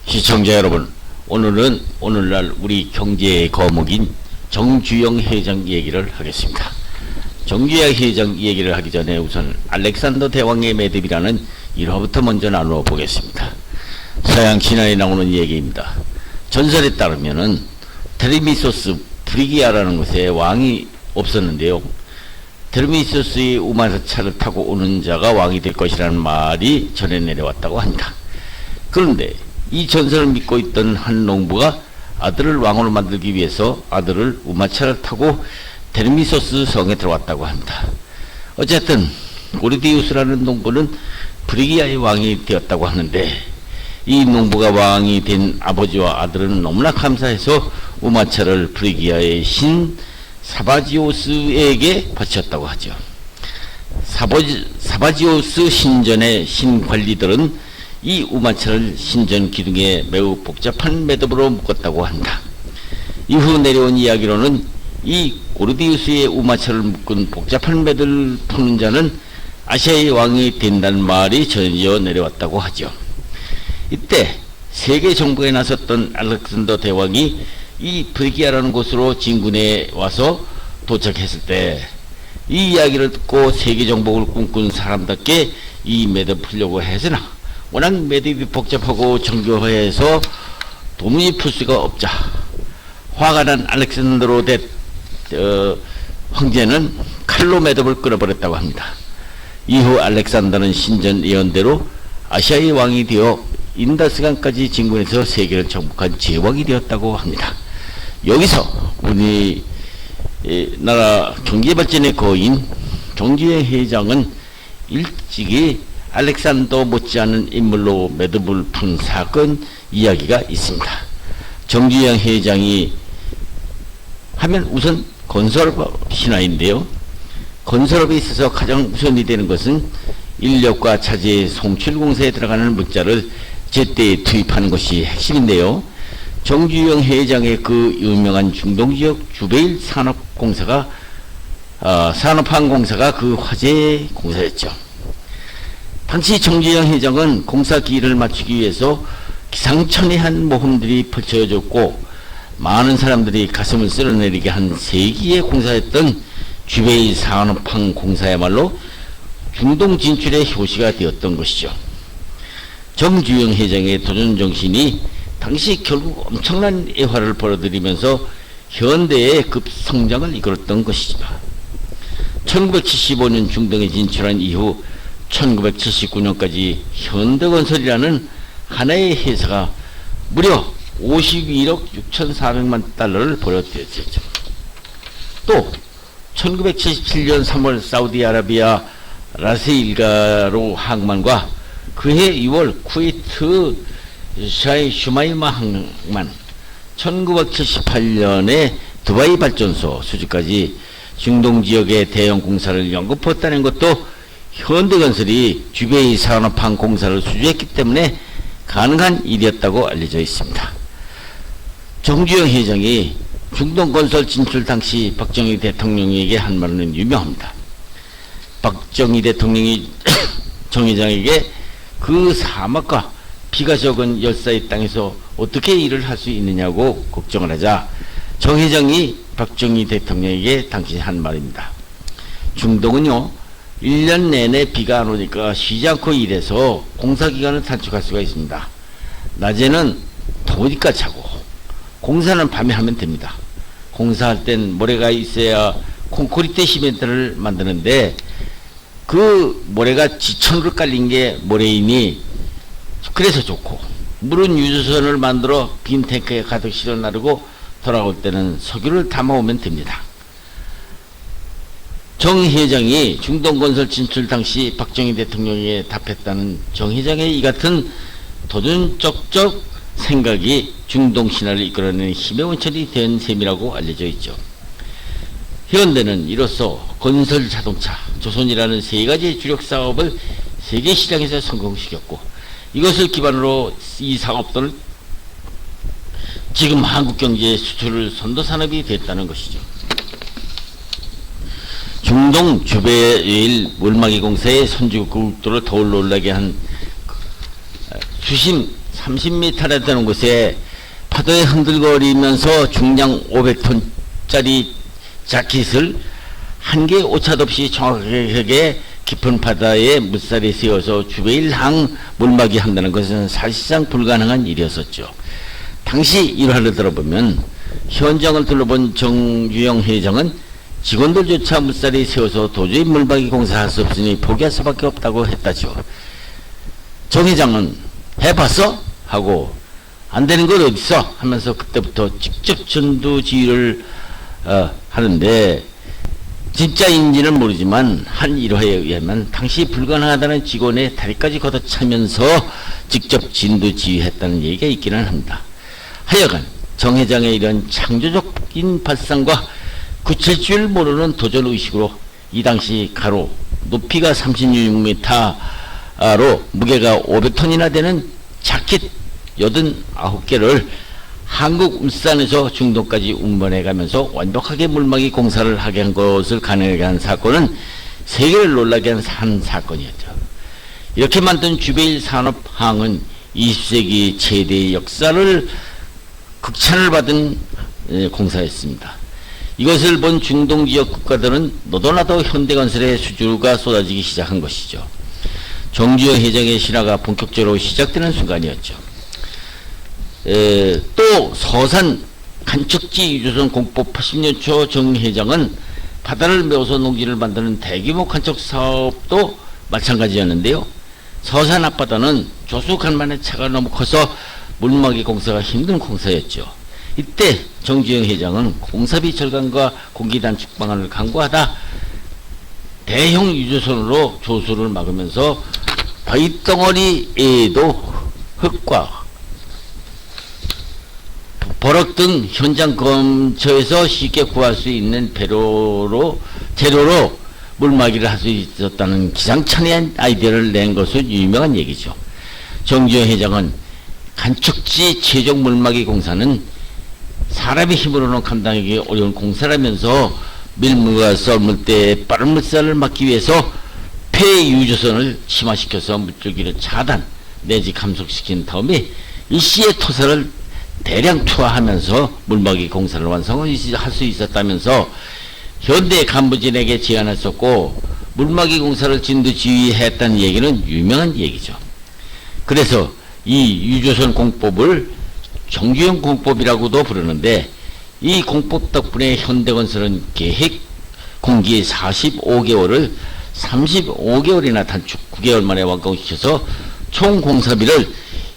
시청자 여러분, 오늘은 오늘날 우리 경제의 거목인 정주영 회장 얘기를 하겠습니다. 정주영 회장 얘기를 하기 전에 우선 알렉산더 대왕의 매듭이라는 일화부터 먼저 나누어 보겠습니다. 서양 신화에 나오는 얘기입니다. 전설에 따르면은 데르미소스 브리기아라는 곳에 왕이 없었는데요. 데르미소스의 우마차를 타고 오는 자가 왕이 될 것이라는 말이 전해 내려왔다고 합니다. 그런데 이 전설을 믿고 있던 한 농부가 아들을 왕으로 만들기 위해서 아들을 우마차를 타고 데르미소스 성에 들어왔다고 합니다. 어쨌든 고르디우스라는 농부는 브리기아의 왕이 되었다고 하는데, 이 농부가 왕이 된 아버지와 아들은 너무나 감사해서 우마차를 브리기아의 신 사바지오스에게 바쳤다고 하죠. 사바지오스 신전의 신관리들은 이 우마차를 신전 기둥에 매우 복잡한 매듭으로 묶었다고 한다. 이후 내려온 이야기로는 이 고르디우스의 우마차를 묶은 복잡한 매듭을 푸는 자는 아시아의 왕이 된다는 말이 전해져 내려왔다고 하죠. 이때 세계 정복에 나섰던 알렉산더 대왕이 이 브리기아라는 곳으로 진군에 와서 도착했을 때 이 이야기를 듣고 세계 정복을 꿈꾼 사람답게 이 매듭 풀려고 했으나 워낙 매듭이 복잡하고 정교해서 도무지 풀 수가 없자 화가 난 알렉산더로 황제는 칼로 매듭을 끊어버렸다고 합니다. 이후 알렉산더는 신전 예언대로 아시아의 왕이 되어 인다스강까지 진군해서 세계를 정복한 제왕이 되었다고 합니다. 여기서 우리 나라 경제발전의 거인 정주영 회장은 일찍이 알렉산더 못지않은 인물로 매듭을 푼 사건 이야기가 있습니다. 정주영 회장이 하면 우선 건설업 신화인데요. 건설업에 있어서 가장 우선이 되는 것은 인력과 자재의 송출공사에 들어가는 문자를 제때 투입하는 것이 핵심인데요. 정주영 회장의 그 유명한 중동지역 주베일 산업항공사가 그 화제 공사였죠. 당시 정주영 회장은 공사 기일을 맞추기 위해서 기상천외한 모험들이 펼쳐졌고 많은 사람들이 가슴을 쓸어내리게 한 세기의 공사였던 주베일 산업항공사야말로 중동 진출의 효시가 되었던 것이죠. 정주영 회장의 도전정신이 당시 결국 엄청난 애화를 벌어들이면서 현대의 급성장을 이끌었던 것이죠. 1975년 중동에 진출한 이후 1979년까지 현대건설이라는 하나의 회사가 무려 51억 6,400만 달러를 벌어들였죠. 또 1977년 3월 사우디아라비아 라스일가로 항만과 그해 2월 쿠웨이트 샤이 슈마이마 항만, 1978년에 두바이 발전소 수주까지 중동 지역의 대형 공사를 연거푸었다는 것도 현대건설이 주베이 산업항공사를 수주했기 때문에 가능한 일이었다고 알려져 있습니다. 정주영 회장이 중동건설 진출 당시 박정희 대통령에게 한 말은 유명합니다. 박정희 대통령이 정 회장에게 그 사막과 비가 적은 열사의 땅에서 어떻게 일을 할 수 있느냐고 걱정을 하자 정 회장이 박정희 대통령에게 당시 한 말입니다. 중동은요 1년 내내 비가 안 오니까 쉬지 않고 일해서 공사기간을 단축할 수가 있습니다. 낮에는 더우니까 자고 공사는 밤에 하면 됩니다. 공사할 땐 모래가 있어야 콘크리트 시멘트를 만드는데 그 모래가 지천으로 깔린 게 모래이니 그래서 좋고, 물은 유조선을 만들어 빈 탱크에 가득 실어 나르고 돌아올 때는 석유를 담아오면 됩니다. 정 회장이 중동건설 진출 당시 박정희 대통령에게 답했다는 정 회장의 이 같은 도전적적 생각이 중동 신화를 이끌어내는 힘의 원천이 된 셈이라고 알려져 있죠. 현대는 이로써 건설 자동차, 조선이라는 세 가지 주력 사업을 세계 시장에서 성공시켰고, 이것을 기반으로 이 사업들은 지금 한국 경제의 수출을 선도산업이 됐다는 것이죠. 중동 주베일 물막이 공사의 선진국도를 더 놀라게 한 수심 30m나 되는 곳에 파도에 흔들거리면서 중량 500톤짜리 자켓을 한 개의 오차도 없이 정확하게 깊은 바다에 물살이 세워서 주베일항 물막이 한다는 것은 사실상 불가능한 일이었었죠. 당시 일화를 들어보면 현장을 둘러본 정주영 회장은 직원들조차 물살이 세워서 도저히 물막이 공사할 수 없으니 포기할 수밖에 없다고 했다죠. 정 회장은 해봤어? 하고 안 되는 건 어딨어? 하면서 그때부터 직접 전두지휘를 하는데 진짜인지는 모르지만 한 일화에 의하면 당시 불가능하다는 직원의 다리까지 걷어차면서 직접 진두지휘했다는 얘기가 있기는 합니다. 하여간 정 회장의 이런 창조적인 발상과 굳힐 줄 모르는 도전의식으로 이 당시 가로 높이가 36m로 무게가 500톤이나 되는 자켓 89개를 한국 울산에서 중동까지 운반해 가면서 완벽하게 물막이 공사를 하게 한 것을 가능하게 한 사건은 세계를 놀라게 한 사건이었죠. 이렇게 만든 주베일 산업항은 20세기 최대의 역사를 극찬을 받은 공사였습니다. 이것을 본 중동 지역 국가들은 너도나도 현대건설의 수주가 쏟아지기 시작한 것이죠. 정주영 회장의 신화가 본격적으로 시작되는 순간이었죠. 또 서산 간척지 유조선 공법 80년 초 정 회장은 바다를 메워서 농지를 만드는 대규모 간척 사업도 마찬가지였는데요. 서산 앞바다는 조수 간만에 차가 너무 커서 물막이 공사가 힘든 공사였죠. 이때 정주영 회장은 공사비 절감과 공기 단축 방안을 강구하다 대형 유조선으로 조수를 막으면서 바위덩어리에도 흙과 버럭 등 현장 근처에서 쉽게 구할 수 있는 재료로 물막이를 할 수 있었다는 기상천외한 아이디어를 낸 것으로 유명한 얘기죠. 정주영 회장은 간척지 최종 물막이 공사는 사람의 힘으로는 감당하기 어려운 공사라면서 밀물과 썰물 때 빠른 물살을 막기 위해서 폐유조선을 심화시켜서 물줄기를 차단 내지 감속시킨 다음에 일시의 토사를 대량 투하하면서 물막이 공사를 완성할 수 있었다면서 현대 간부진에게 제안했었고 물막이 공사를 진두지휘했다는 얘기는 유명한 얘기죠. 그래서 이 유조선 공법을 정주영 공법이라고도 부르는데 이 공법 덕분에 현대건설은 계획 공기 45개월을 35개월이나 단축 9개월 만에 완공시켜서 총 공사비를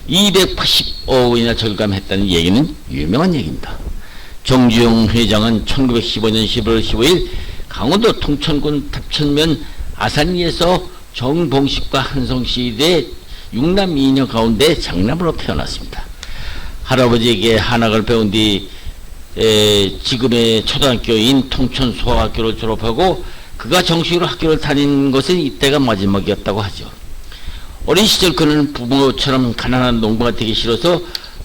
280억 원이나 절감했다는 얘기는 유명한 얘기입니다. 정주영 회장은 1915년 11월 15일 강원도 통천군 탑천면 아산리에서 정봉식과 한성시대 6남 2녀 가운데 장남으로 태어났습니다. 할아버지에게 한학을 배운 뒤 지금의 초등학교인 통천소학교를 졸업하고 그가 정식으로 학교를 다닌 것은 이때가 마지막이었다고 하죠. 어린 시절 그는 부모처럼 가난한 농부가 되기 싫어서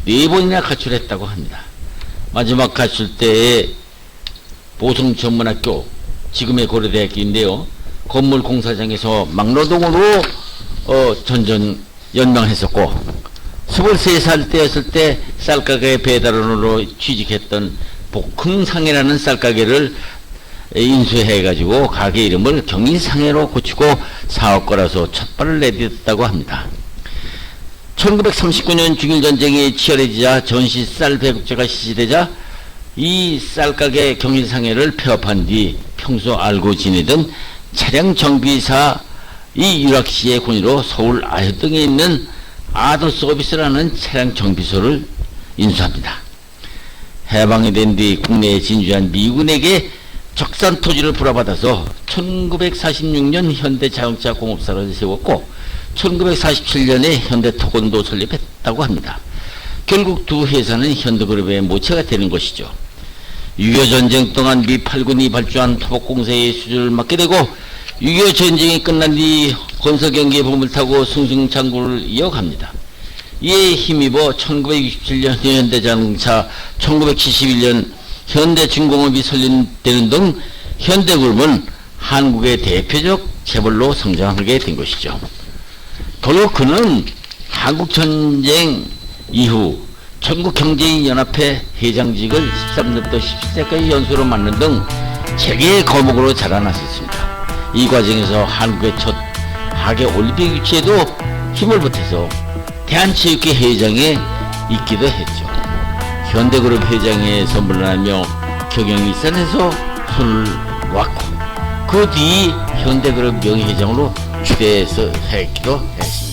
4번이나 가출했다고 합니다. 마지막 가출 때에 보성전문학교, 지금의 고려대학교인데요. 건물 공사장에서 막노동으로 전전 연명했었고 23살 때였을 때 쌀가게 배달원으로 취직했던 복흥상해라는 쌀가게를 인수해가지고 가게 이름을 경인상해로 고치고 사업가라서 첫발을 내딛었다고 합니다. 1939년 중일전쟁이 치열해지자 전시 쌀 배급제가 실시되자 이 쌀가게 경인상해를 폐업한 뒤 평소 알고 지내던 차량 정비사 이 유락씨의 권유로 서울 아현동에 있는 아더서비스라는 차량 정비소를 인수합니다. 해방이 된 뒤 국내에 진주한 미군에게 적산 토지를 불화받아서 1946년 현대자동차 공업사를 세웠고 1947년에 현대토건도 설립했다고 합니다. 결국 두 회사는 현대그룹의 모체가 되는 것이죠. 6.25 전쟁 동안 미 8군이 발주한 토목공사의 수주를 맡게 되고 6.25 전쟁이 끝난 뒤 건설경기의 봄을 타고 승승장구를 이어갑니다. 이에 힘입어 1967년 현대자동차, 1971년 현대중공업이 설립되는 등 현대그룹은 한국의 대표적 재벌로 성장하게 된 것이죠. 결국 그는 한국전쟁 이후 전국경제인연합회 회장직을 13세부터 17세까지 연수로 맡는 등 재계의 거목으로 자라났었습니다. 이 과정에서 한국의 첫 하계올림픽 유치에도 힘을 보태서 대한체육회 회장에 있기도 했죠. 현대그룹 회장에 선물하며 경영일선에서 손을 놓았고 그 뒤 현대그룹 명예회장으로 추대해서 했기도 했습니다.